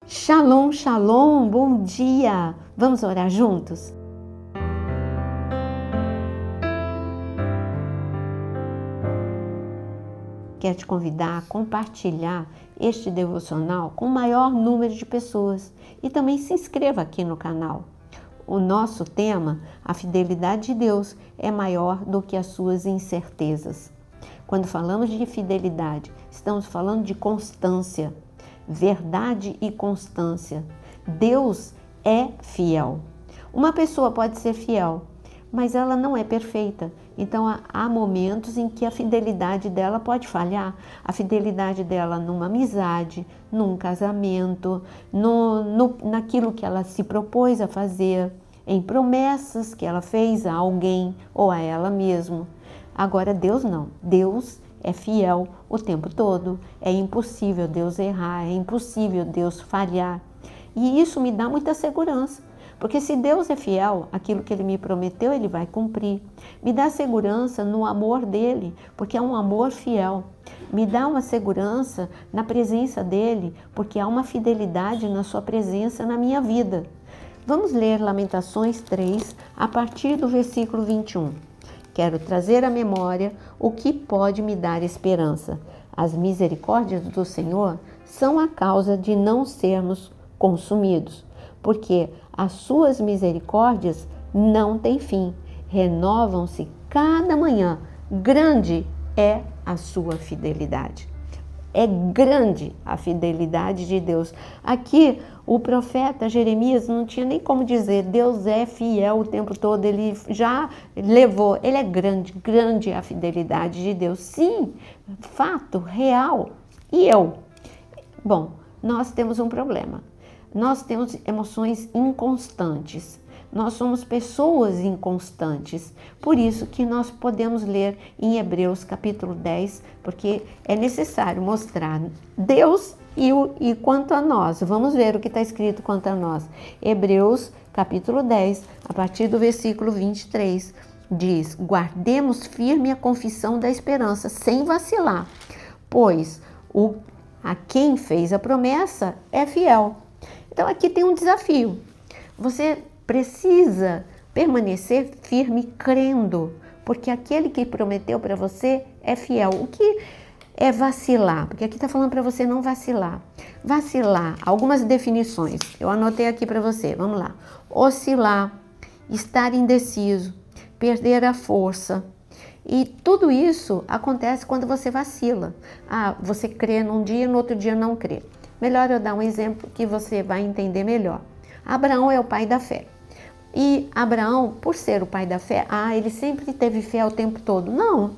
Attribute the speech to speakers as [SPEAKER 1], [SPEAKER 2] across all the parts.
[SPEAKER 1] Shalom, shalom, bom dia! Vamos orar juntos? Quero te convidar a compartilhar este devocional com o maior número de pessoas e também se inscreva aqui no canal. O nosso tema, a fidelidade de Deus, é maior do que as suas incertezas. Quando falamos de fidelidade, estamos falando de constância. Verdade e constância. Deus é fiel. Uma pessoa pode ser fiel, mas ela não é perfeita. Então há momentos em que a fidelidade dela pode falhar. A fidelidade dela numa amizade, num casamento, naquilo que ela se propôs a fazer, em promessas que ela fez a alguém ou a ela mesma. Agora Deus não. Deus é fiel o tempo todo. É impossível Deus errar, é impossível Deus falhar. E isso me dá muita segurança, porque se Deus é fiel, aquilo que Ele me prometeu, Ele vai cumprir. Me dá segurança no amor dEle, porque é um amor fiel. Me dá uma segurança na presença dEle, porque há uma fidelidade na sua presença na minha vida. Vamos ler Lamentações 3, a partir do versículo 21. Quero trazer à memória o que pode me dar esperança. As misericórdias do Senhor são a causa de não sermos consumidos, porque as suas misericórdias não têm fim, renovam-se cada manhã. Grande é a sua fidelidade. É grande a fidelidade de Deus. Aqui o profeta Jeremias não tinha nem como dizer, Deus é fiel o tempo todo, ele já levou, ele é grande, grande a fidelidade de Deus. Sim, fato, real. E eu? Bom, nós temos um problema. Nós temos emoções inconstantes. Nós somos pessoas inconstantes. Por isso que nós podemos ler em Hebreus capítulo 10, porque é necessário mostrar Deus e quanto a nós. Vamos ver o que está escrito quanto a nós. Hebreus capítulo 10, a partir do versículo 23, diz: guardemos firme a confissão da esperança, sem vacilar, pois a quem fez a promessa é fiel. Então aqui tem um desafio. Você precisa permanecer firme crendo, porque aquele que prometeu para você é fiel. O que é vacilar? Porque aqui está falando para você não vacilar. Vacilar, algumas definições. Eu anotei aqui para você, vamos lá. Oscilar, estar indeciso, perder a força. E tudo isso acontece quando você vacila. Você crê num dia, no outro dia não crê. Melhor eu dar um exemplo que você vai entender melhor. Abraão é o pai da fé. E Abraão, por ser o pai da fé, ele sempre teve fé o tempo todo. Não.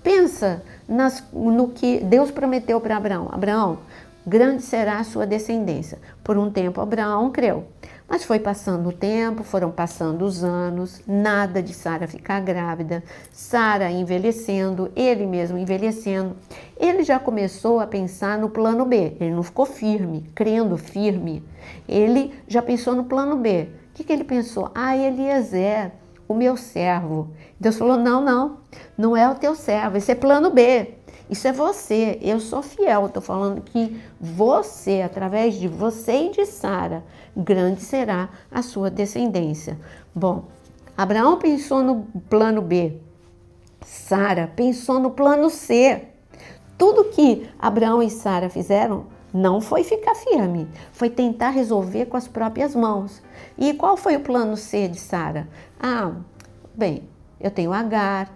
[SPEAKER 1] Pensa no que Deus prometeu para Abraão. Abraão, grande será a sua descendência. Por um tempo Abraão creu. Mas foi passando o tempo, foram passando os anos, nada de Sara ficar grávida, Sara envelhecendo, ele mesmo envelhecendo. Ele já começou a pensar no plano B, ele não ficou firme, crendo firme. Ele já pensou no plano B. O que ele pensou? Eliezer, o meu servo. Deus falou, não é o teu servo, esse é plano B. Isso é você, eu sou fiel, estou falando que você, através de você e de Sara, grande será a sua descendência. Bom, Abraão pensou no plano B, Sara pensou no plano C. Tudo que Abraão e Sara fizeram não foi ficar firme, foi tentar resolver com as próprias mãos. E qual foi o plano C de Sara? Bem, eu tenho Agar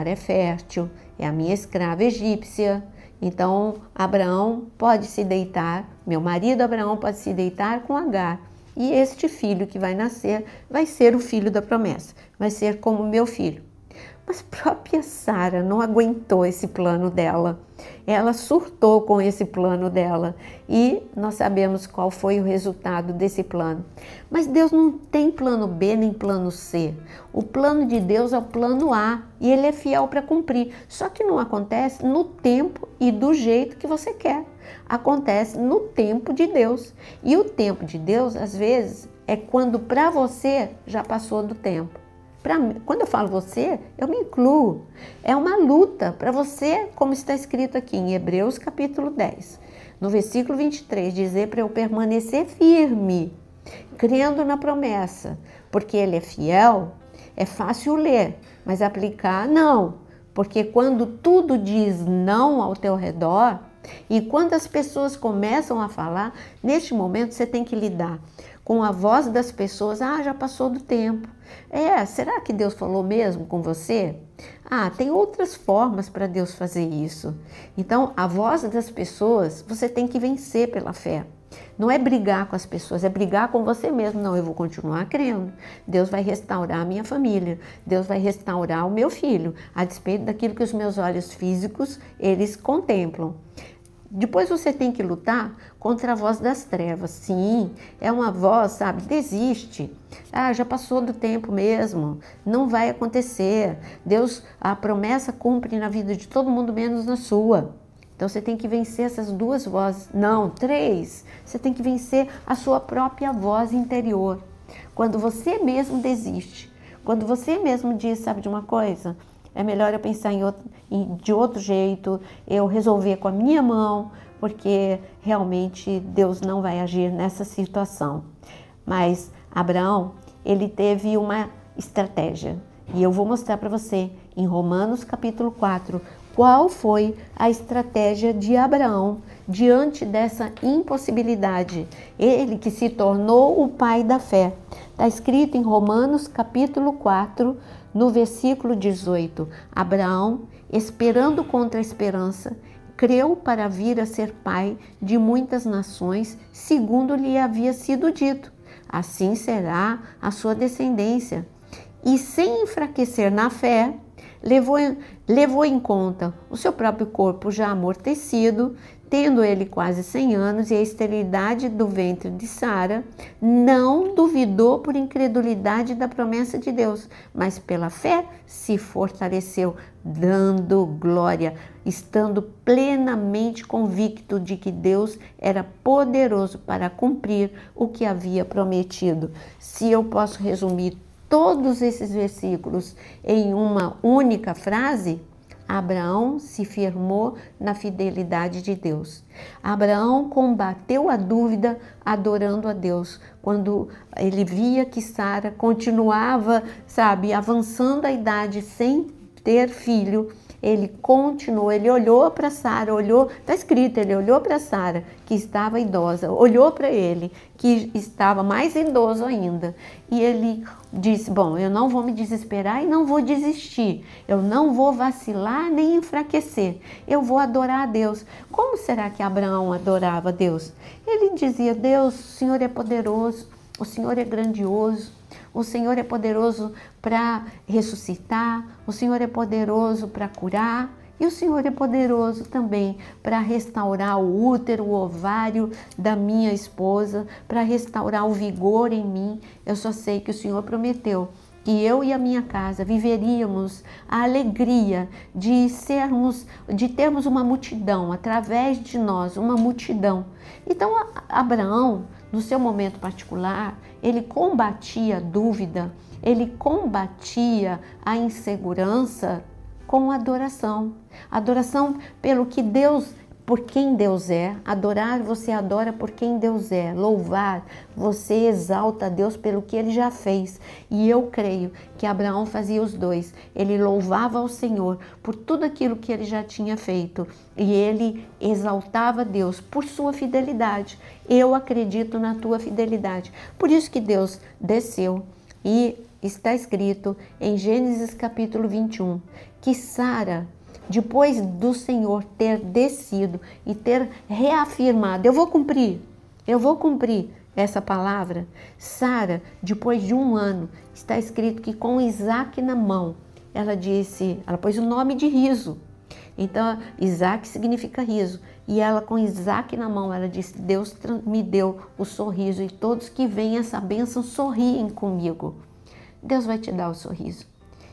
[SPEAKER 1] é fértil, é a minha escrava egípcia, então Abraão pode se deitar, meu marido Abraão pode se deitar com Agar, e este filho que vai nascer vai ser o filho da promessa, vai ser como meu filho. Mas própria Sara não aguentou esse plano dela, ela surtou com esse plano dela e nós sabemos qual foi o resultado desse plano. Mas Deus não tem plano B nem plano C, o plano de Deus é o plano A e Ele é fiel para cumprir, só que não acontece no tempo e do jeito que você quer, acontece no tempo de Deus e o tempo de Deus às vezes é quando para você já passou do tempo. Quando eu falo você, eu me incluo. É uma luta para você, como está escrito aqui em Hebreus capítulo 10. no versículo 23, dizer para eu permanecer firme, crendo na promessa, porque Ele é fiel, é fácil ler, mas aplicar não. Porque quando tudo diz não ao teu redor, e quando as pessoas começam a falar, neste momento você tem que lidar com a voz das pessoas. Ah, já passou do tempo. Será que Deus falou mesmo com você? Tem outras formas para Deus fazer isso. Então, a voz das pessoas, você tem que vencer pela fé. Não é brigar com as pessoas, é brigar com você mesmo. Não, eu vou continuar crendo. Deus vai restaurar a minha família. Deus vai restaurar o meu filho, a despeito daquilo que os meus olhos físicos, eles contemplam. Depois você tem que lutar contra a voz das trevas. Sim, é uma voz, sabe, desiste. Já passou do tempo mesmo, não vai acontecer. Deus, a promessa cumpre na vida de todo mundo, menos na sua. Então você tem que vencer essas duas vozes. Não, 3. Você tem que vencer a sua própria voz interior. Quando você mesmo desiste, quando você mesmo diz, sabe de uma coisa? É melhor eu pensar de outro jeito, eu resolver com a minha mão, porque realmente Deus não vai agir nessa situação. Mas Abraão, ele teve uma estratégia. E eu vou mostrar para você em Romanos capítulo 4, qual foi a estratégia de Abraão diante dessa impossibilidade. Ele que se tornou o pai da fé. Está escrito em Romanos capítulo 4, no versículo 18. Abraão, esperando contra a esperança, creu para vir a ser pai de muitas nações, segundo lhe havia sido dito. Assim será a sua descendência. E sem enfraquecer na fé, levou em conta o seu próprio corpo já amortecido, tendo ele quase 100 anos e a esterilidade do ventre de Sara, não duvidou por incredulidade da promessa de Deus, mas pela fé se fortaleceu, dando glória, estando plenamente convicto de que Deus era poderoso para cumprir o que havia prometido. Se eu posso resumir todos esses versículos em uma única frase, Abraão se firmou na fidelidade de Deus. Abraão combateu a dúvida adorando a Deus. Quando ele via que Sara continuava, avançando a idade sem ter filho, ele continuou, ele olhou para Sara, está escrito, ele olhou para Sara, que estava idosa, olhou para ele, que estava mais idoso ainda, e ele disse, bom, eu não vou me desesperar e não vou desistir, eu não vou vacilar nem enfraquecer, eu vou adorar a Deus. Como será que Abraão adorava a Deus? Ele dizia, Deus, o Senhor é poderoso, o Senhor é grandioso, o Senhor é poderoso para ressuscitar, o Senhor é poderoso para curar e o Senhor é poderoso também para restaurar o útero, o ovário da minha esposa, para restaurar o vigor em mim. Eu só sei que o Senhor prometeu que eu e a minha casa viveríamos a alegria de termos uma multidão, através de nós, uma multidão. Então, Abraão, no seu momento particular, ele combatia a dúvida, ele combatia a insegurança com adoração. Adoração pelo que Deus, por quem Deus é. Adorar, você adora por quem Deus é. Louvar, você exalta a Deus pelo que Ele já fez. E eu creio que Abraão fazia os dois. Ele louvava ao Senhor por tudo aquilo que ele já tinha feito. E ele exaltava Deus por sua fidelidade. Eu acredito na tua fidelidade. Por isso que Deus desceu e está escrito em Gênesis capítulo 21, que Sara, depois do Senhor ter descido e ter reafirmado, eu vou cumprir essa palavra, Sara, depois de 1 ano, está escrito que com Isaac na mão, ela pôs o nome de riso. Então, Isaac significa riso. E ela, com Isaac na mão, ela disse, Deus me deu o sorriso e todos que veem essa bênção sorriem comigo. Deus vai te dar o sorriso.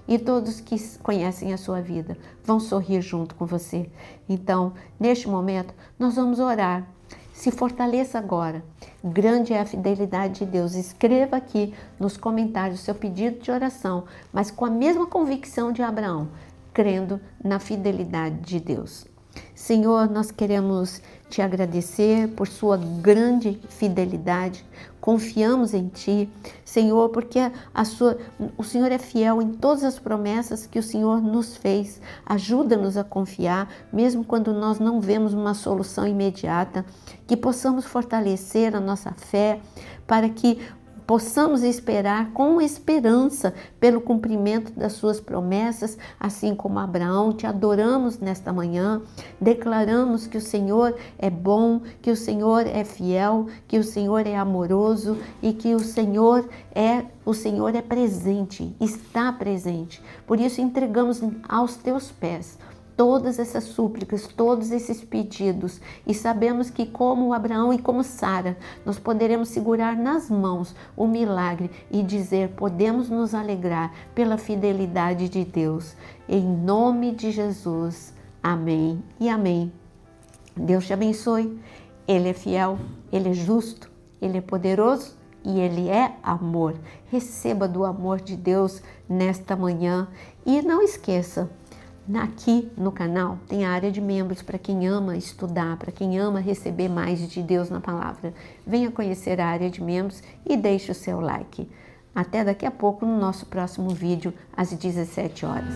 [SPEAKER 1] E todos que conhecem a sua vida vão sorrir junto com você. Então, neste momento, nós vamos orar. Se fortaleça agora. Grande é a fidelidade de Deus. Escreva aqui nos comentários o seu pedido de oração, mas com a mesma convicção de Abraão, crendo na fidelidade de Deus. Senhor, nós queremos te agradecer por sua grande fidelidade. Confiamos em Ti, Senhor, porque o Senhor é fiel em todas as promessas que o Senhor nos fez. Ajuda-nos a confiar, mesmo quando nós não vemos uma solução imediata, que possamos fortalecer a nossa fé, para que possamos esperar com esperança pelo cumprimento das suas promessas, assim como Abraão. Te adoramos nesta manhã, declaramos que o Senhor é bom, que o Senhor é fiel, que o Senhor é amoroso e que o Senhor é presente, está presente. Por isso entregamos aos teus pés todas essas súplicas, todos esses pedidos, e sabemos que como Abraão e como Sara, nós poderemos segurar nas mãos o milagre e dizer: podemos nos alegrar pela fidelidade de Deus. Em nome de Jesus, amém e amém. Deus te abençoe. Ele é fiel, Ele é justo, Ele é poderoso e Ele é amor. Receba do amor de Deus nesta manhã e não esqueça, aqui no canal tem a área de membros para quem ama estudar, para quem ama receber mais de Deus na palavra. Venha conhecer a área de membros e deixe o seu like. Até daqui a pouco no nosso próximo vídeo às 17 horas.